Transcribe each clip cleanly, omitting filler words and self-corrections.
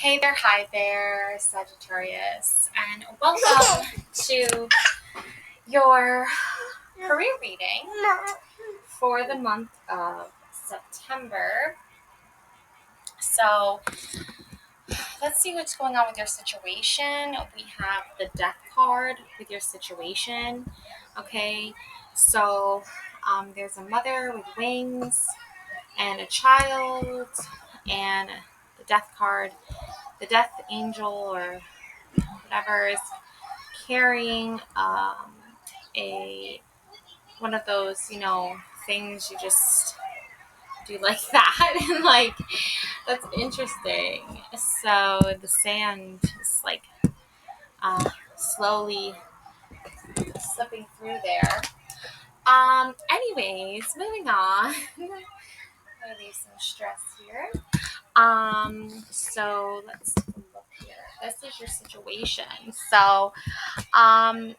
Hey there, hi there, Sagittarius, and welcome to your career reading for the month of September. So, let's see what's going on with your situation. We have the Death card with your situation. Okay, so there's a mother with wings and a child, and the Death card, the Death Angel, or whatever, is carrying a one of those things you just do like that and like that's interesting. So the sand is like slowly slipping through there. Anyways, moving on. Maybe some stress here. So let's look here. This is your situation. So I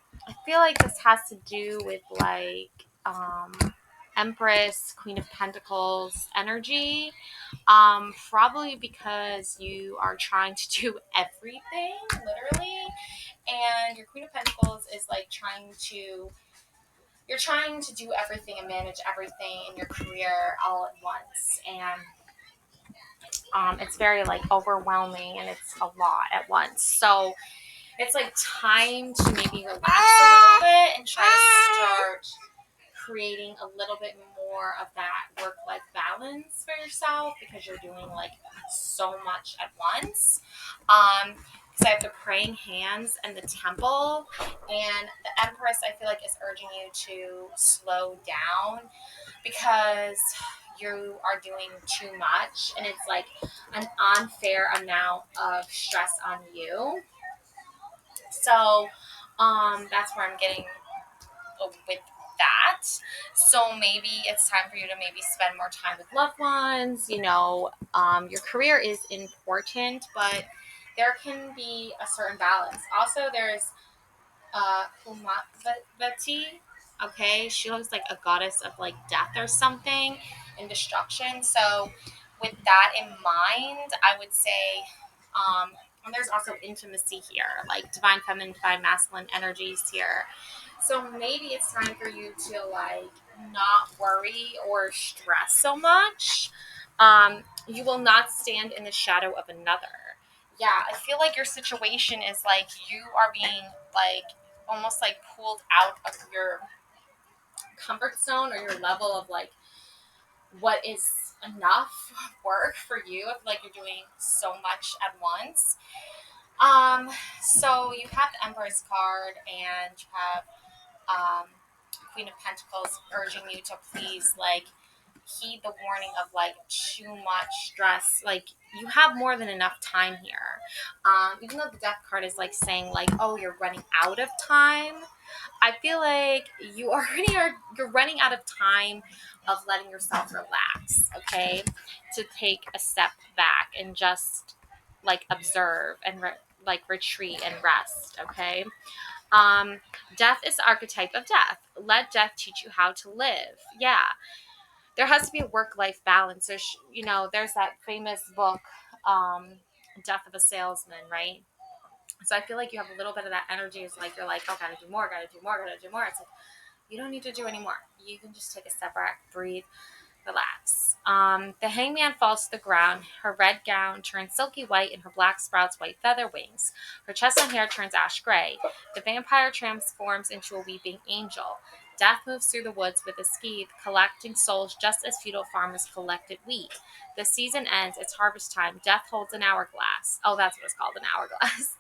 feel like this has to do with like Empress, Queen of Pentacles energy. Probably because you are trying to do everything, literally. And your Queen of Pentacles is like you're trying to do everything and manage everything in your career all at once. And it's very like overwhelming and it's a lot at once. So it's like time to maybe relax a little bit and try to start creating a little bit more of that work-life balance for yourself because you're doing like so much at once. Because I have the praying hands and the temple, and the Empress I feel like is urging you to slow down because you are doing too much and it's like an unfair amount of stress on you. So that's where I'm getting with that. So maybe it's time for you to maybe spend more time with loved ones. Your career is important, but there can be a certain balance. Also, there's Humavati. Okay, she looks like a goddess of like death or something and destruction. So with that in mind, I would say, and there's also intimacy here, like divine feminine, divine masculine energies here. So maybe it's time for you to like not worry or stress so much. You will not stand in the shadow of another. Yeah, I feel like your situation is like you are being like almost like pulled out of your comfort zone or your level of like what is enough work for you. I feel like you're doing so much at once. So you have the Emperor's card and you have Queen of Pentacles urging you to please like heed the warning of like too much stress. Like you have more than enough time here. Even though the Death card is like saying like, oh, you're running out of time. I feel like you're running out of time of letting yourself relax, okay? To take a step back and just like observe and like retreat and rest, okay? Um, Death is the archetype of death. Let death teach you how to live. Yeah. There has to be a work-life balance. There's that famous book, Death of a Salesman, right? So I feel like you have a little bit of that energy. It's like you're like, oh, gotta do more, gotta do more, gotta do more. It's like you don't need to do any more. You can just take a step back, breathe, relax. The hangman falls to the ground. Her red gown turns silky white and her black sprouts white feather wings. Her chestnut hair turns ash gray. The vampire transforms into a weeping angel. Death moves through the woods with a scythe, collecting souls just as feudal farmers collected wheat. The season ends. It's harvest time. Death holds an hourglass. Oh, that's what it's called, an hourglass.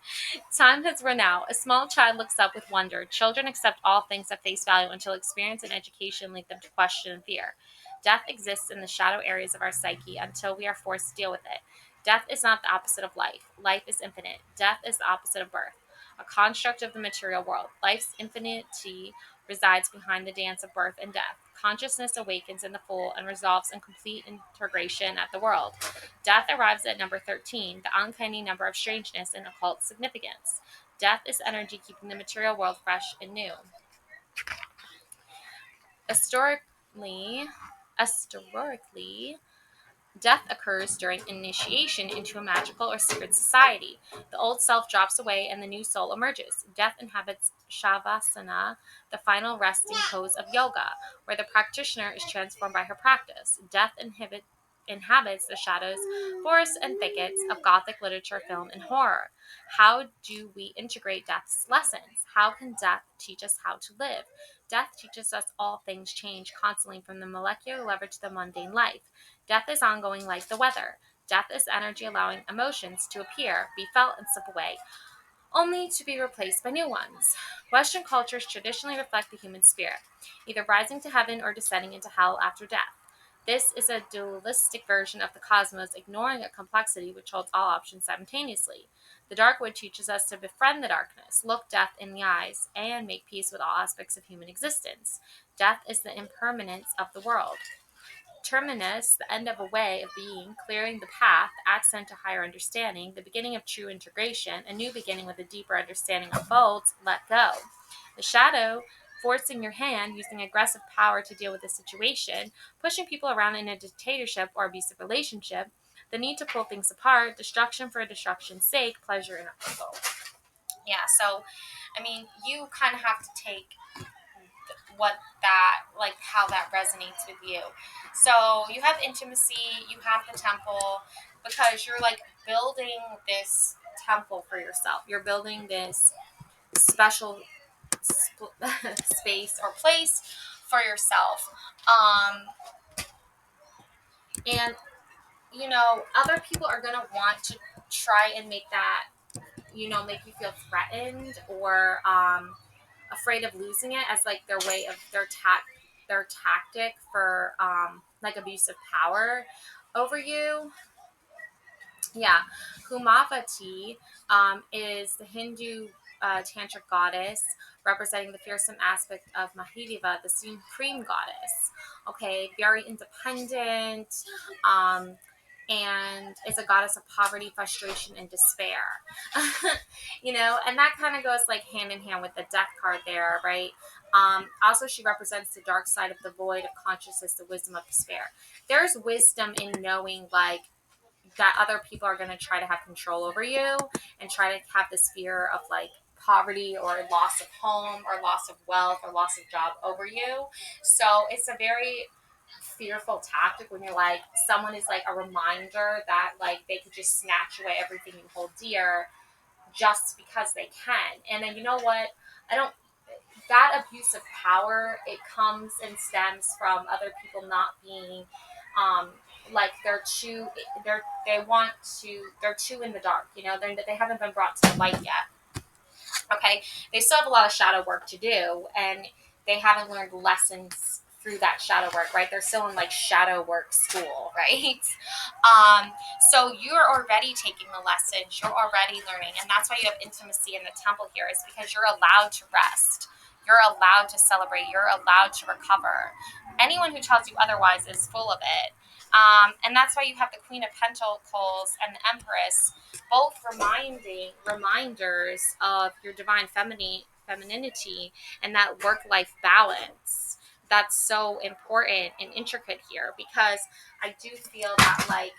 Time has run out. A small child looks up with wonder. Children accept all things at face value until experience and education lead them to question and fear. Death exists in the shadow areas of our psyche until we are forced to deal with it. Death is not the opposite of life. Life is infinite. Death is the opposite of birth, a construct of the material world. Life's infinity resides behind the dance of birth and death. Consciousness awakens in the full and resolves in complete integration at the world. Death arrives at number 13, the uncanny number of strangeness and occult significance. Death is energy keeping the material world fresh and new. Historically, Death occurs during initiation into a magical or secret society. The old self drops away and the new soul emerges. Death inhabits Shavasana, the final resting pose of yoga, where the practitioner is transformed by her practice. Death inhabits the shadows, forests, and thickets of Gothic literature, film, and horror. How do we integrate death's lessons? How can death teach us how to live? Death teaches us all things change constantly from the molecular level to the mundane life. Death is ongoing like the weather. Death is energy allowing emotions to appear, be felt, and slip away, only to be replaced by new ones. Western cultures traditionally reflect the human spirit, either rising to heaven or descending into hell after death. This is a dualistic version of the cosmos, ignoring a complexity which holds all options simultaneously. The Darkwood teaches us to befriend the darkness, look death in the eyes, and make peace with all aspects of human existence. Death is the impermanence of the world. Terminus, the end of a way of being, clearing the path, accent to higher understanding, the beginning of true integration, a new beginning with a deeper understanding unfolds, let go. The shadow, forcing your hand, using aggressive power to deal with a situation, pushing people around in a dictatorship or abusive relationship, the need to pull things apart, destruction for destruction's sake, pleasure in upheaval. Yeah, so, I mean, you kind of have to take what that, like, how that resonates with you. So you have intimacy, you have the temple, because you're like building this temple for yourself. You're building this special space or place for yourself. And other people are going to want to try and make that, make you feel threatened or afraid of losing it as like their way of their tactic for like abusive power over you. Yeah, Humavati is the Hindu tantric goddess representing the fearsome aspect of Mahideva, the supreme goddess. Okay, very independent, um, and is a goddess of poverty, frustration, and despair. And that kind of goes like hand in hand with the death card there, right? Also, she represents the dark side of the void of consciousness, the wisdom of despair. There's wisdom in knowing, like, that other people are going to try to have control over you and try to have this fear of like poverty or loss of home or loss of wealth or loss of job over you. So it's a very fearful tactic when you're like, someone is like a reminder that like they could just snatch away everything you hold dear just because they can. And then, you know what? I don't that abuse of power, it comes and stems from other people not being um like they're too in the dark, they haven't been brought to the light yet. Okay, they still have a lot of shadow work to do, and they haven't learned lessons through that shadow work, right? They're still in like shadow work school, right? um so you're already taking the lessons, you're already learning, and that's why you have intimacy in the temple here, is because you're allowed to rest, you're allowed to celebrate, you're allowed to recover. Anyone who tells you otherwise is full of it. And that's why you have the Queen of Pentacles and the Empress, both reminders of your divine femininity and that work-life balance. That's so important and intricate here, because I do feel that like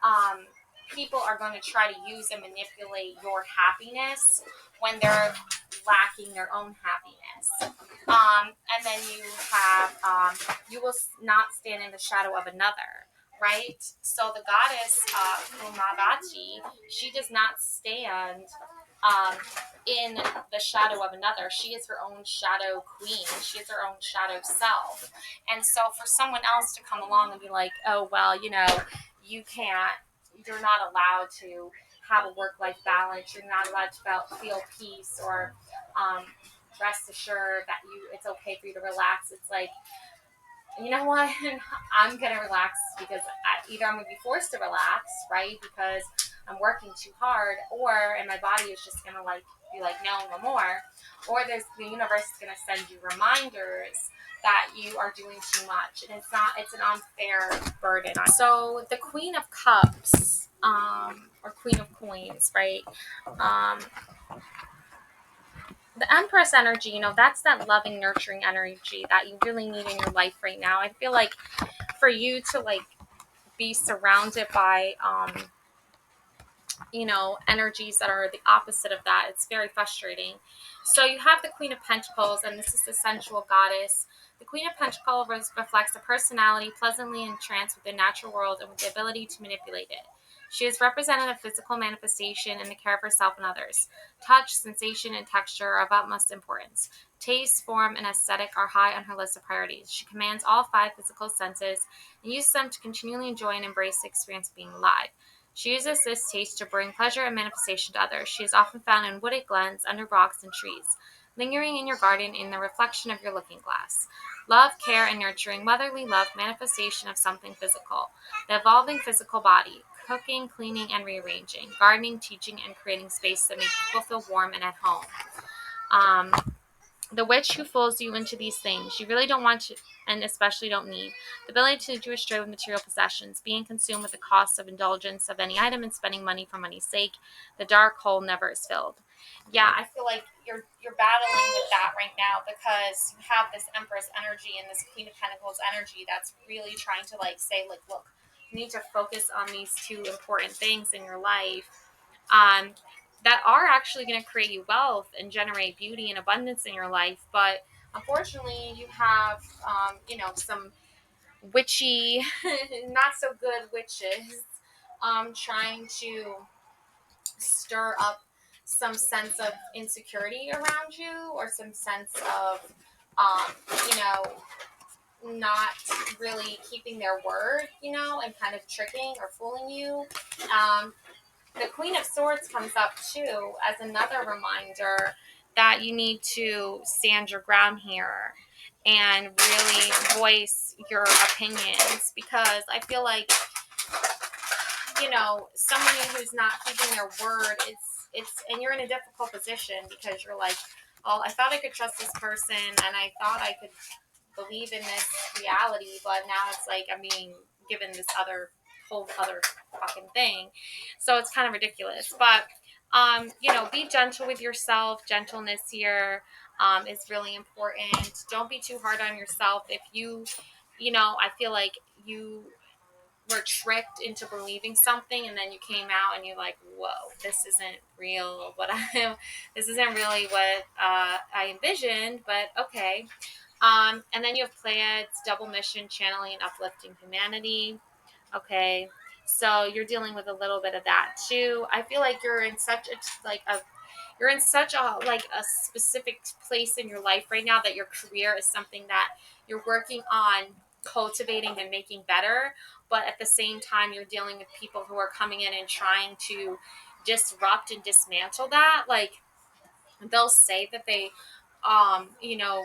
um, people are going to try to use and manipulate your happiness when they're lacking their own happiness. And then you will not stand in the shadow of another, right? So the goddess Umavati, she does not stand um, in the shadow of another. She is her own shadow queen. She is her own shadow self. And so for someone else to come along and be like, oh, well, you're not allowed to have a work-life balance. You're not allowed to feel peace or rest assured that it's okay for you to relax. It's like, you know what? I'm going to relax because either I'm going to be forced to relax, right? Because I'm working too hard, and my body is just going to like be like, no more. Or the universe is going to send you reminders that you are doing too much, and it's an unfair burden. So the Queen of Cups, or Queen of Coins, right? The Empress energy, that's that loving, nurturing energy that you really need in your life right now. I feel like for you to like be surrounded by energies that are the opposite of that. It's very frustrating. So you have the Queen of Pentacles, and this is the sensual goddess. The Queen of Pentacles reflects a personality pleasantly entranced with the natural world and with the ability to manipulate it. She is represented a physical manifestation in the care of herself and others. Touch, sensation, and texture are of utmost importance. Taste, form, and aesthetic are high on her list of priorities. She commands all five physical senses and uses them to continually enjoy and embrace the experience of being alive. She uses this taste to bring pleasure and manifestation to others. She is often found in wooded glens, under rocks and trees, lingering in your garden in the reflection of your looking glass. Love, care, and nurturing, motherly love, manifestation of something physical. The evolving physical body, cooking, cleaning, and rearranging, gardening, teaching, and creating space that makes people feel warm and at home. The witch who fools you into these things you really don't want to, and especially don't need. The ability to do astray with material possessions, being consumed with the cost of indulgence of any item and spending money for money's sake. The dark hole never is filled. Yeah, I feel like you're battling with that right now because you have this Empress energy and this Queen of Pentacles energy that's really trying to say look, you need to focus on these two important things in your life. Um, that are actually going to create you wealth and generate beauty and abundance in your life. But unfortunately, you have, some witchy, not so good witches trying to stir up some sense of insecurity around you or some sense of, um, you know, not really keeping their word, and kind of tricking or fooling you. Um, the Queen of Swords comes up too as another reminder that you need to stand your ground here and really voice your opinions, because I feel like somebody who's not keeping their word, it's and you're in a difficult position because you're like, oh, I thought I could trust this person and I thought I could believe in this reality, but now it's like I'm being given this whole other fucking thing. So it's kind of ridiculous. But be gentle with yourself. Gentleness here is really important. Don't be too hard on yourself. If I feel like you were tricked into believing something and then you came out and you're like, whoa, this isn't real. This isn't really what I envisioned, but okay. And then you have Pleiades, double mission, channeling and uplifting humanity. Okay. So you're dealing with a little bit of that too. I feel like you're in such a specific place in your life right now that your career is something that you're working on cultivating and making better, but at the same time you're dealing with people who are coming in and trying to disrupt and dismantle that. Like, they'll say that they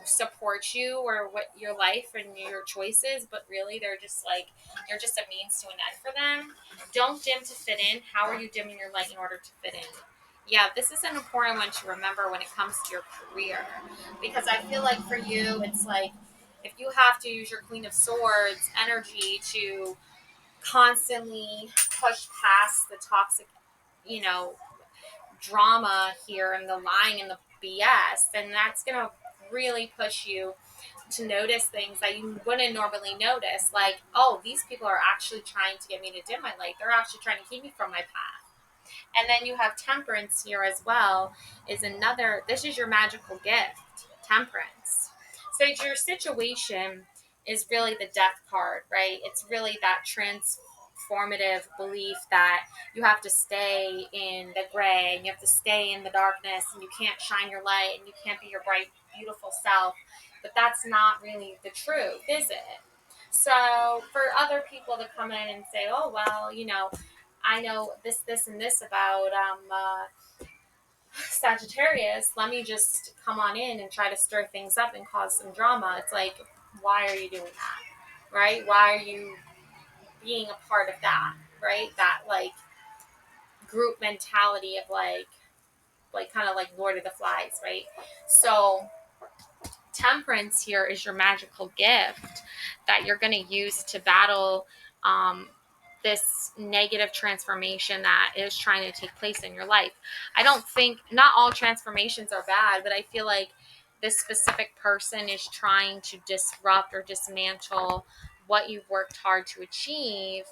support you or what your life and your choices, but really they're just like, you're just a means to an end for them. Don't dim to fit in. How are you dimming your light in order to fit in? Yeah, this is an important one to remember when it comes to your career, because I feel like for you it's like, if you have to use your Queen of Swords energy to constantly push past the toxic, you know drama here and the lying and the BS, then that's going to really push you to notice things that you wouldn't normally notice. Like, oh, these people are actually trying to get me to dim my light. They're actually trying to keep me from my path. And then you have Temperance here as well, this is your magical gift, Temperance. So your situation is really the Death card, right? It's really that transformative belief that you have to stay in the gray and you have to stay in the darkness and you can't shine your light and you can't be your bright, beautiful self. But that's not really the truth, is it? So for other people to come in and say, oh, well, I know this, and this about Sagittarius. Let me just come on in and try to stir things up and cause some drama. It's like, why are you doing that? Right? Why are you being a part of that? Right? That group mentality of kind of like Lord of the Flies, right? So Temperance here is your magical gift that you're going to use to battle this negative transformation that is trying to take place in your life. I don't think, not all transformations are bad, but I feel like this specific person is trying to disrupt or dismantle what you've worked hard to achieve.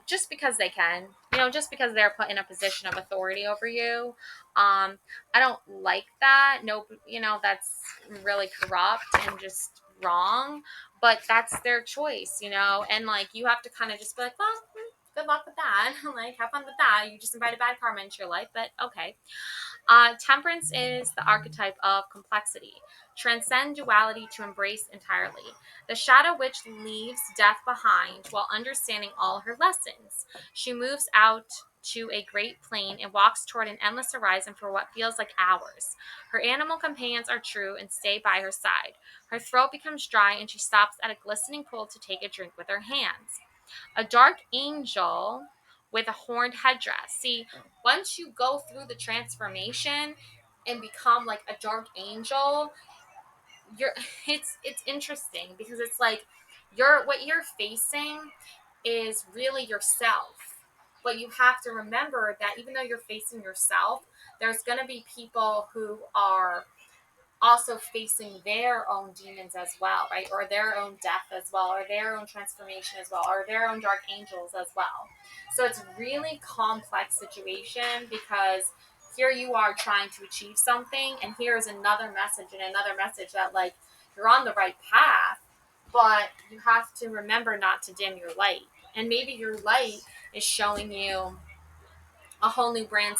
just because they can, just because they're put in a position of authority over you. I don't like that. Nope, that's really corrupt and just wrong, but that's their choice, and like you have to kind of just be like, well, good luck with that. Like, have fun with that. You just invited bad karma into your life, but okay. Temperance is the archetype of complexity. Transcend duality to embrace entirely. The shadow witch leaves death behind while understanding all her lessons. She moves out to a great plain and walks toward an endless horizon for what feels like hours. Her animal companions are true and stay by her side. Her throat becomes dry and she stops at a glistening pool to take a drink with her hands. A dark angel with a horned headdress. See, once you go through the transformation and become like a dark angel, you're it's interesting because it's like what you're facing is really yourself. But you have to remember that even though you're facing yourself, there's going to be people who are also facing their own demons as well, right? Or their own death as well, or their own transformation as well, or their own dark angels as well. So it's really complex situation because here you are trying to achieve something, and here's another message and another message that like you're on the right path, but you have to remember not to dim your light. And maybe your light is showing you a whole new brand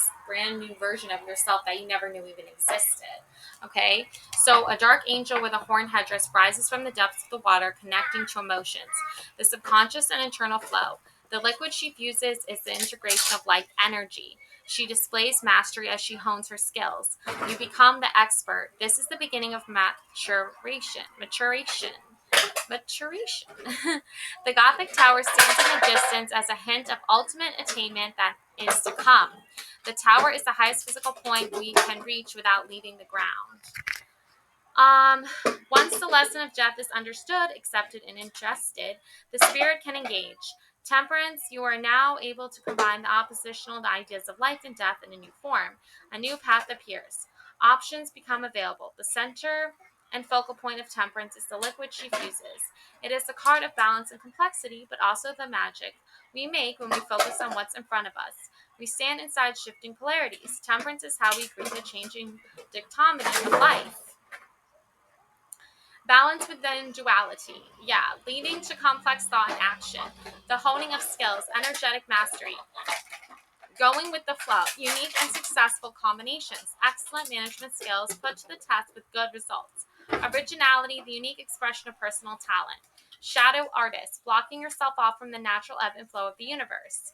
new version of yourself that you never knew even existed. Okay, so a dark angel with a horned headdress rises from the depths of the water, connecting to emotions, the subconscious and internal flow. The liquid she fuses is the integration of life energy. She displays mastery as she hones her skills. You become the expert. This is the beginning of maturation. The Gothic tower stands in the distance as a hint of ultimate attainment that is to come. The tower is the highest physical point we can reach without leaving the ground. Um, Once the lesson of death is understood, accepted, and ingested, the spirit can engage. Temperance, you are now able to combine the oppositional ideas of life and death in a new form. A new path appears. Options become available. The center and focal point of temperance is the liquid she fuses. It is the card of balance and complexity, but also the magic we make when we focus on what's in front of us. We stand inside shifting polarities. Temperance is how we greet the changing dichotomy of life. Balance within duality. Yeah, leading to complex thought and action. The honing of skills, energetic mastery. Going with the flow. Unique and successful combinations. Excellent management skills put to the test with good results. Originality, the unique expression of personal talent. Shadow artist, blocking yourself off from the natural ebb and flow of the universe.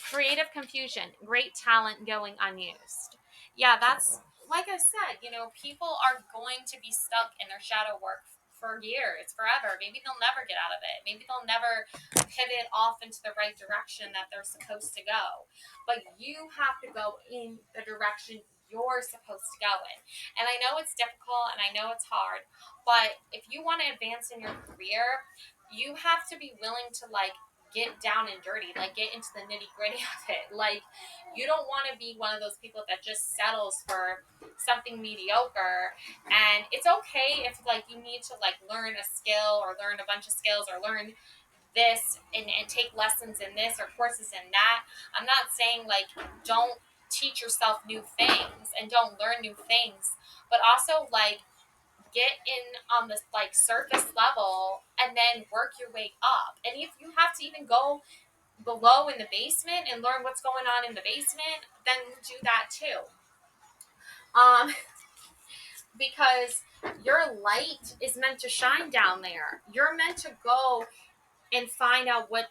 Creative confusion, great talent going unused. Yeah, that's like I said, people are going to be stuck in their shadow work for years, forever. Maybe they'll never get out of it. Maybe they'll never pivot off into the right direction that they're supposed to go. But you have to go in the direction you're supposed to go in. And I know it's difficult and I know it's hard, but if you want to advance in your career, you have to be willing to like get down and dirty, like get into the nitty gritty of it. Like, you don't want to be one of those people that just settles for something mediocre. And it's okay if like you need to like learn a skill or learn a bunch of skills or learn this and take lessons in this or courses in that. I'm not saying like don't teach yourself new things and don't learn new things, but also like get in on this like surface level and then work your way up. And if you have to even go below in the basement and learn what's going on in the basement, then do that too. Um, because your light is meant to shine down there. You're meant to go and find out what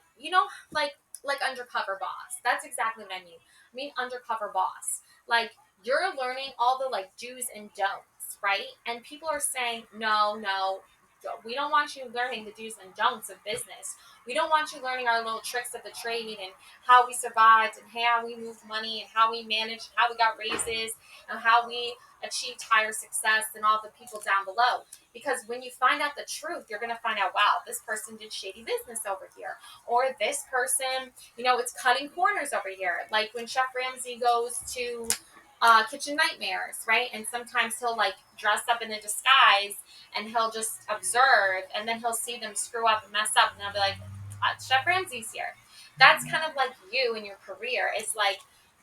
like undercover boss. That's exactly what I mean. I mean undercover boss. Like you're learning all the like do's and don'ts, right? And people are saying, no, we don't want you learning the do's and don'ts of business. We don't want you learning our little tricks of the trade and how we survived and how we moved money and how we managed, how we got raises and how we achieved higher success than all the people down below. Because when you find out the truth, you're going to find out, wow, this person did shady business over here. Or this person, it's cutting corners over here. Like when Chef Ramsay goes to Kitchen Nightmares, right? And sometimes he'll like dress up in a disguise and he'll just observe and then he'll see them screw up and mess up. And I'll be like, Chef Ramsay's here. that's kind of like you in your career. It's like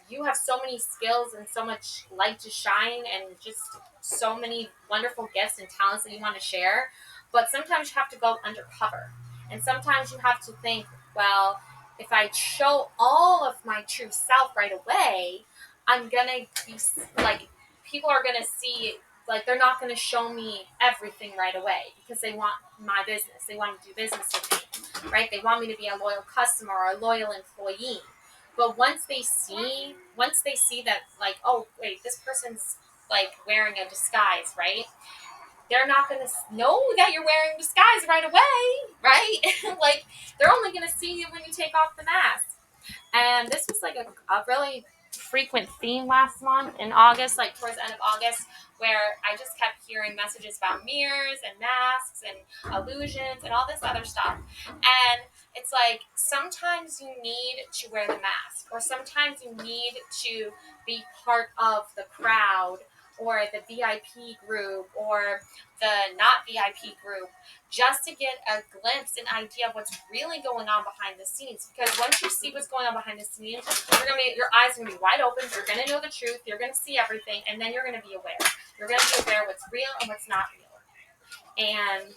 you have so many skills and so much light to shine and just so many wonderful gifts and talents that you want to share. But sometimes you have to go undercover. And sometimes you have to think, well, if I show all of my true self right away, I'm going to be like, people are going to see, like, they're not going to show me everything right away because they want my business. They want to do business with me, right? They want me to be a loyal customer or a loyal employee. But once they see that, like, oh wait, this person's like wearing a disguise, right? They're not going to know that you're wearing a disguise right away, right? Like, they're only going to see you when you take off the mask. And this was like a really frequent theme last month in August, like towards the end of August, where I just kept hearing messages about mirrors and masks and illusions and all this other stuff. And it's like sometimes you need to wear the mask, or sometimes you need to be part of the crowd or the VIP group or the not VIP group, just to get a glimpse and idea of what's really going on behind the scenes. Because once you see what's going on behind the scenes, your eyes are gonna be wide open. You're gonna know the truth. You're gonna see everything, and then you're gonna be aware. You're gonna be aware what's real and what's not real. And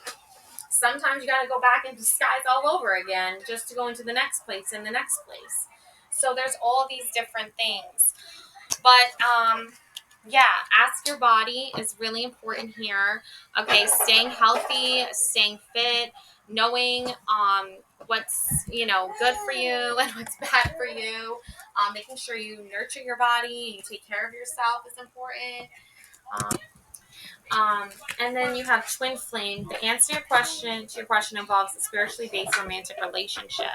sometimes you gotta go back and disguise all over again just to go into the next place and the next place. So there's all these different things. But yeah, ask your body is really important here. Okay, staying healthy, staying fit, knowing what's good for you and what's bad for you. Making sure you nurture your body, you take care of yourself is important. Um, and then you have twin flame. The answer to your question involves a spiritually based romantic relationship.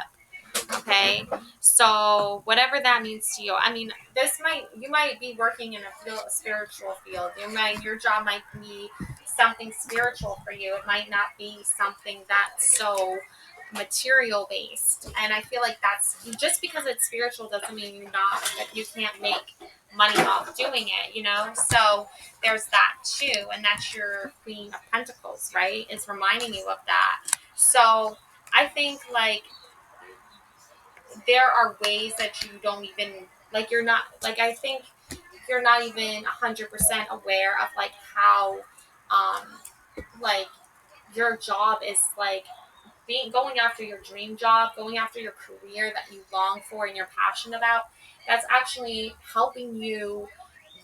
Okay, so whatever that means to you. I mean, you might be working in a spiritual field. Your job might be something spiritual for you. It might not be something that's so material based. And I feel like that's just because it's spiritual doesn't mean you can't make money off doing it. So there's that too, and that's your Queen of Pentacles, right? Is reminding you of that. So I think like there are ways that you don't even like you're not like I think you're not even 100% aware of like how um like your job is like being going after your dream job, going after your career that you long for and you're passionate about. That's actually helping you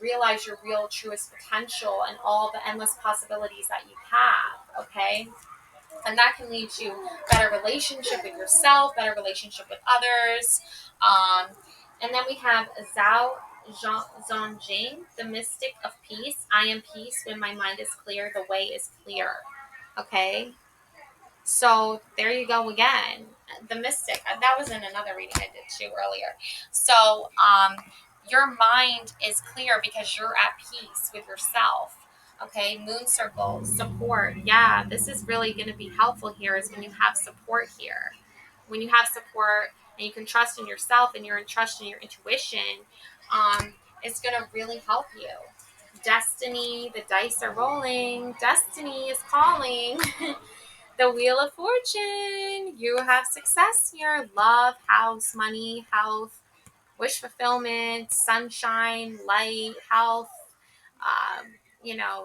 realize your real truest potential and all the endless possibilities that you have. Okay, and that can lead to better relationship with yourself, better relationship with others. And then we have Zanjing, the mystic of peace. I am peace. When my mind is clear, the way is clear. Okay, so there you go again. The mystic. That was in another reading I did too earlier. So your mind is clear because you're at peace with yourself. Okay, moon circle, support. Yeah, this is really going to be helpful here is when you have support here. When you have support and you can trust in yourself and you're in trust in your intuition, it's going to really help you. Destiny, the dice are rolling. Destiny is calling. The Wheel of Fortune. You have success here. Love, house, money, health, wish fulfillment, sunshine, light, health,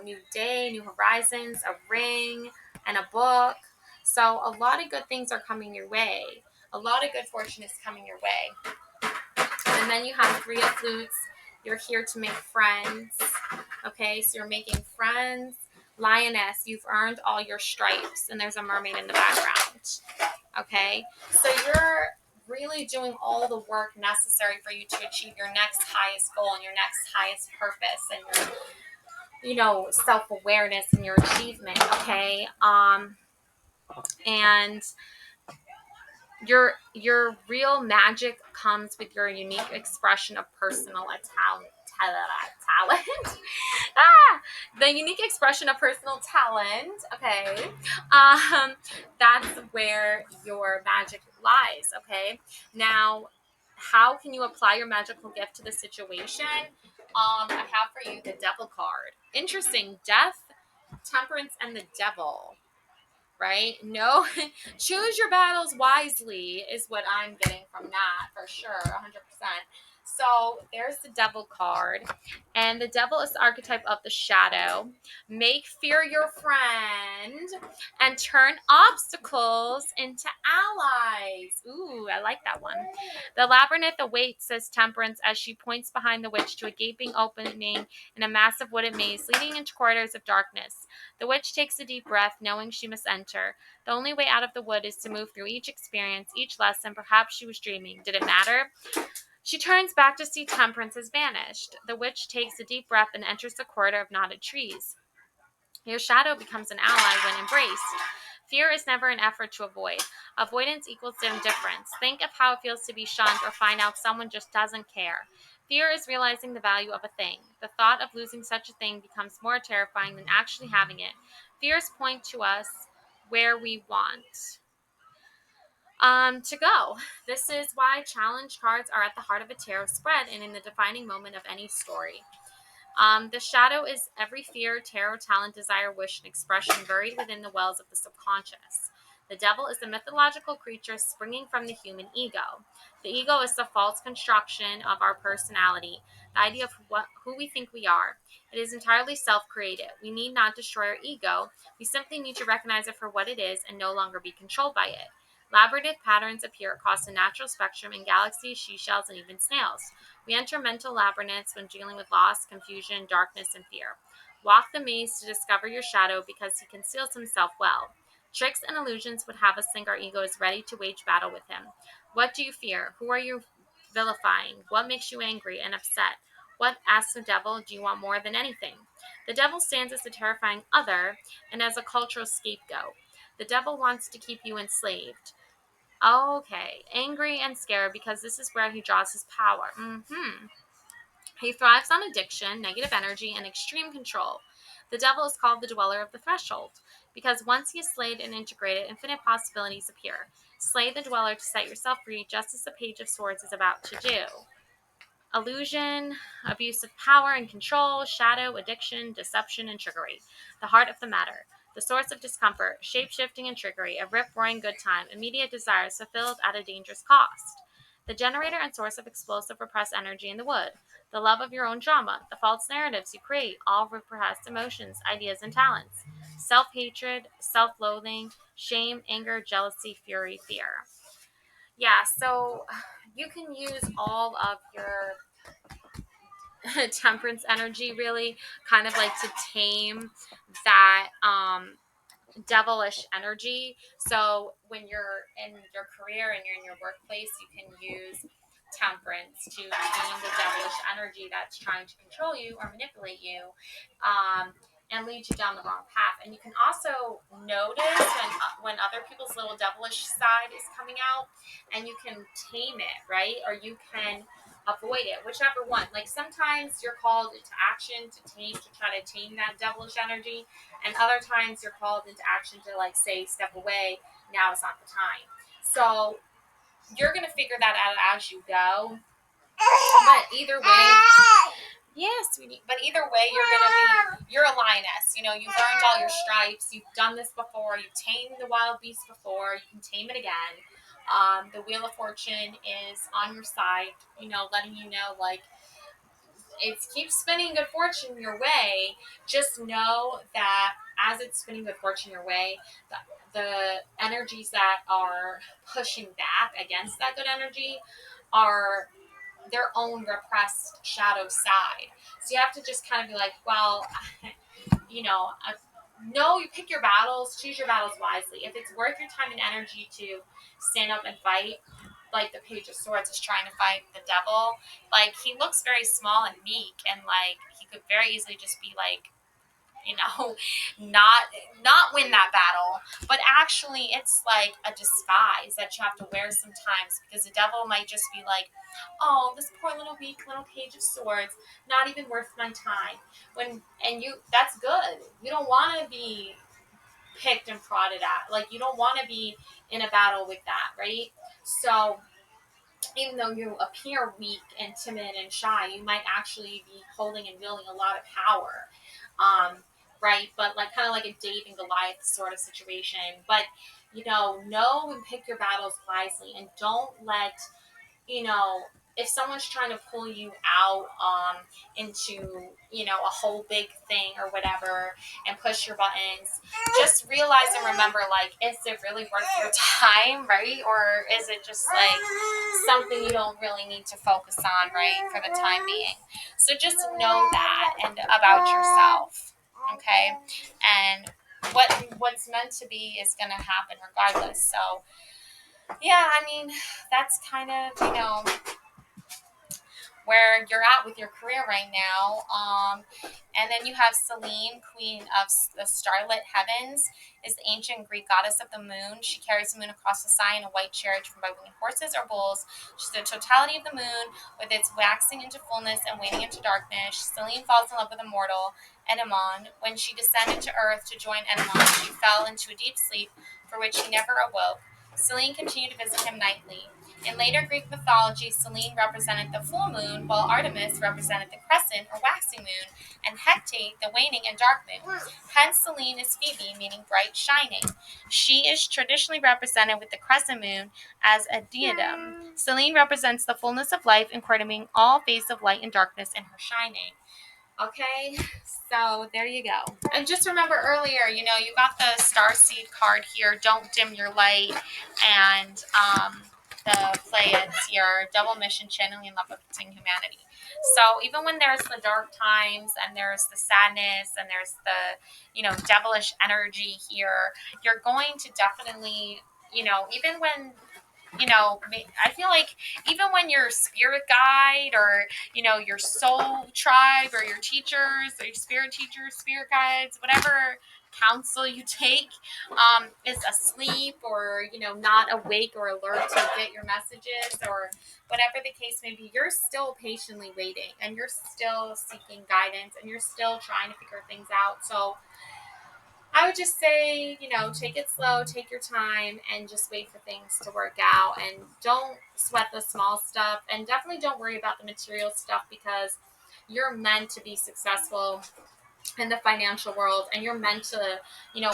new day, new horizons, a ring, and a book. So a lot of good things are coming your way. A lot of good fortune is coming your way. And then you have Three of Flutes. You're here to make friends. Okay, so you're making friends. Lioness, you've earned all your stripes. And there's a mermaid in the background. Okay, so you're really doing all the work necessary for you to achieve your next highest goal and your next highest purpose and your self-awareness and your achievement. Okay, and your real magic comes with your unique expression of personal talent. The unique expression of personal talent. Okay, that's where your magic lies. Okay, now how can you apply your magical gift to the situation? I have for you the Devil card. Interesting, death, temperance, and the devil. right? No, choose your battles wisely is what I'm getting from that for sure, 100%. So there's the devil card, and the devil is the archetype of the shadow. Make fear your friend and turn obstacles into allies. Ooh, I like that one. The labyrinth awaits, says Temperance, as she points behind the witch to a gaping opening in a massive wooden maze leading into corridors of darkness. The witch takes a deep breath, knowing she must enter. The only way out of the wood is to move through each experience, each lesson. Perhaps she was dreaming. Did it matter? She turns back to see Temperance has vanished. The witch takes a deep breath and enters the corridor of knotted trees. Your shadow becomes an ally when embraced. Fear is never an effort to avoid. Avoidance equals indifference. Think of how it feels to be shunned or find out someone just doesn't care. Fear is realizing the value of a thing. The thought of losing such a thing becomes more terrifying than actually having it. Fears point to us where we want to go. This is why challenge cards are at the heart of a tarot spread and in the defining moment of any story. The shadow is every fear, terror, talent, desire, wish, and expression buried within the wells of the subconscious. The devil is a mythological creature springing from the human ego. The ego is the false construction of our personality, the idea of who we think we are. It is entirely self-created. We need not destroy our ego. We simply need to recognize it for what it is and no longer be controlled by it. Labyrinth patterns appear across the natural spectrum in galaxies, seashells, and even snails. We enter mental labyrinths when dealing with loss, confusion, darkness, and fear. Walk the maze to discover your shadow because he conceals himself well. Tricks and illusions would have us think our ego is ready to wage battle with him. What do you fear? Who are you vilifying? What makes you angry and upset? What, asks the devil, do you want more than anything? The devil stands as a terrifying other and as a cultural scapegoat. The devil wants to keep you enslaved. Okay, angry and scared because this is where he draws his power. He thrives on addiction, negative energy, and extreme control. The devil is called the dweller of the threshold because once he is slayed and integrated, infinite possibilities appear. Slay the dweller to set yourself free, just as the Page of Swords is about to do. Illusion, abuse of power and control, shadow, addiction, deception, and trickery. The heart of the matter. The source of discomfort, shape-shifting and trickery, a rip-roaring good time, immediate desires fulfilled at a dangerous cost. The generator and source of explosive repressed energy in the wood. The love of your own drama, the false narratives you create, all repressed emotions, ideas, and talents. Self-hatred, self-loathing, shame, anger, jealousy, fury, fear. Yeah, so you can use all of your temperance energy really kind of like to tame that devilish energy. So when you're in your career and you're in your workplace, you can use temperance to tame the devilish energy that's trying to control you or manipulate you, and lead you down the wrong path. And you can also notice when other people's little devilish side is coming out, and you can tame it, right? Or you can avoid it, whichever one. Like sometimes you're called into action to try to tame that devilish energy, and other times you're called into action to like say step away. Now is not the time. So you're gonna figure that out as you go. But either way, yes, sweetie. But either way, you're a lioness. You know, you've earned all your stripes. You've done this before. You've tamed the wild beast before. You can tame it again. The Wheel of Fortune is on your side. You know, letting you know like it keeps spinning good fortune your way. Just know that as it's spinning good fortune your way, the energies that are pushing back against that good energy are their own repressed shadow side. So you have to just kind of be like, well, you know, no, you pick your battles, choose your battles wisely. If it's worth your time and energy to stand up and fight, like the Page of Swords is trying to fight the devil, like he looks very small and meek, and like he could very easily just be like, you know, not win that battle. But actually, it's like a disguise that you have to wear sometimes because the devil might just be like, oh, this poor little weak little Page of Swords, not even worth my time. That's good. You don't want to be picked and prodded at. Like you don't want to be in a battle with that, right? So even though you appear weak and timid and shy, you might actually be holding and wielding a lot of power. Um, right? But like kind of like a David and Goliath sort of situation. But know and pick your battles wisely, and don't let if someone's trying to pull you out into a whole big thing or whatever and push your buttons, just realize and remember, like, is it really worth your time, right? Or is it just like something you don't really need to focus on, right, for the time being? So just know that and about yourself, okay? And what's meant to be is going to happen regardless. So yeah, I mean, that's kind of, where you're at with your career right now. And then you have Selene, queen of the starlit heavens, is the ancient Greek goddess of the moon. She carries the moon across the sky in a white chariot drawn by winged horses or bulls. She's the totality of the moon, with its waxing into fullness and waning into darkness. Selene falls in love with a mortal, Endymion. When she descended to earth to join Endymion, she fell into a deep sleep for which he never awoke. Selene continued to visit him nightly. In later Greek mythology, Selene represented the full moon, while Artemis represented the crescent or waxing moon, and Hecate the waning and dark moon. Hence, Selene is Phoebe, meaning bright, shining. She is traditionally represented with the crescent moon as a diadem. Selene represents the fullness of life, incorporating all phases of light and darkness in her shining. Okay, so there you go. And just remember earlier, you got the Starseed card here. Don't dim your light. And the Pleiades here, double mission, channeling and uplifting humanity. So even when there's the dark times and there's the sadness and there's the, devilish energy here, you're going to definitely, even when I feel like even when your spirit guide or, your soul tribe or your teachers or your spirit teachers, spirit guides, whatever counsel you take is asleep or, not awake or alert to get your messages or whatever the case may be, you're still patiently waiting and you're still seeking guidance and you're still trying to figure things out. So I would just say, take it slow, take your time, and just wait for things to work out. And don't sweat the small stuff. And definitely don't worry about the material stuff because you're meant to be successful in the financial world and you're meant to,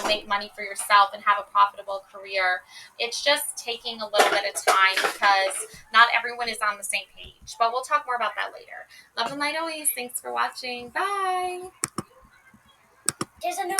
make money for yourself and have a profitable career. It's just taking a little bit of time because not everyone is on the same page. But we'll talk more about that later. Love and light always. Thanks for watching. Bye. There's a new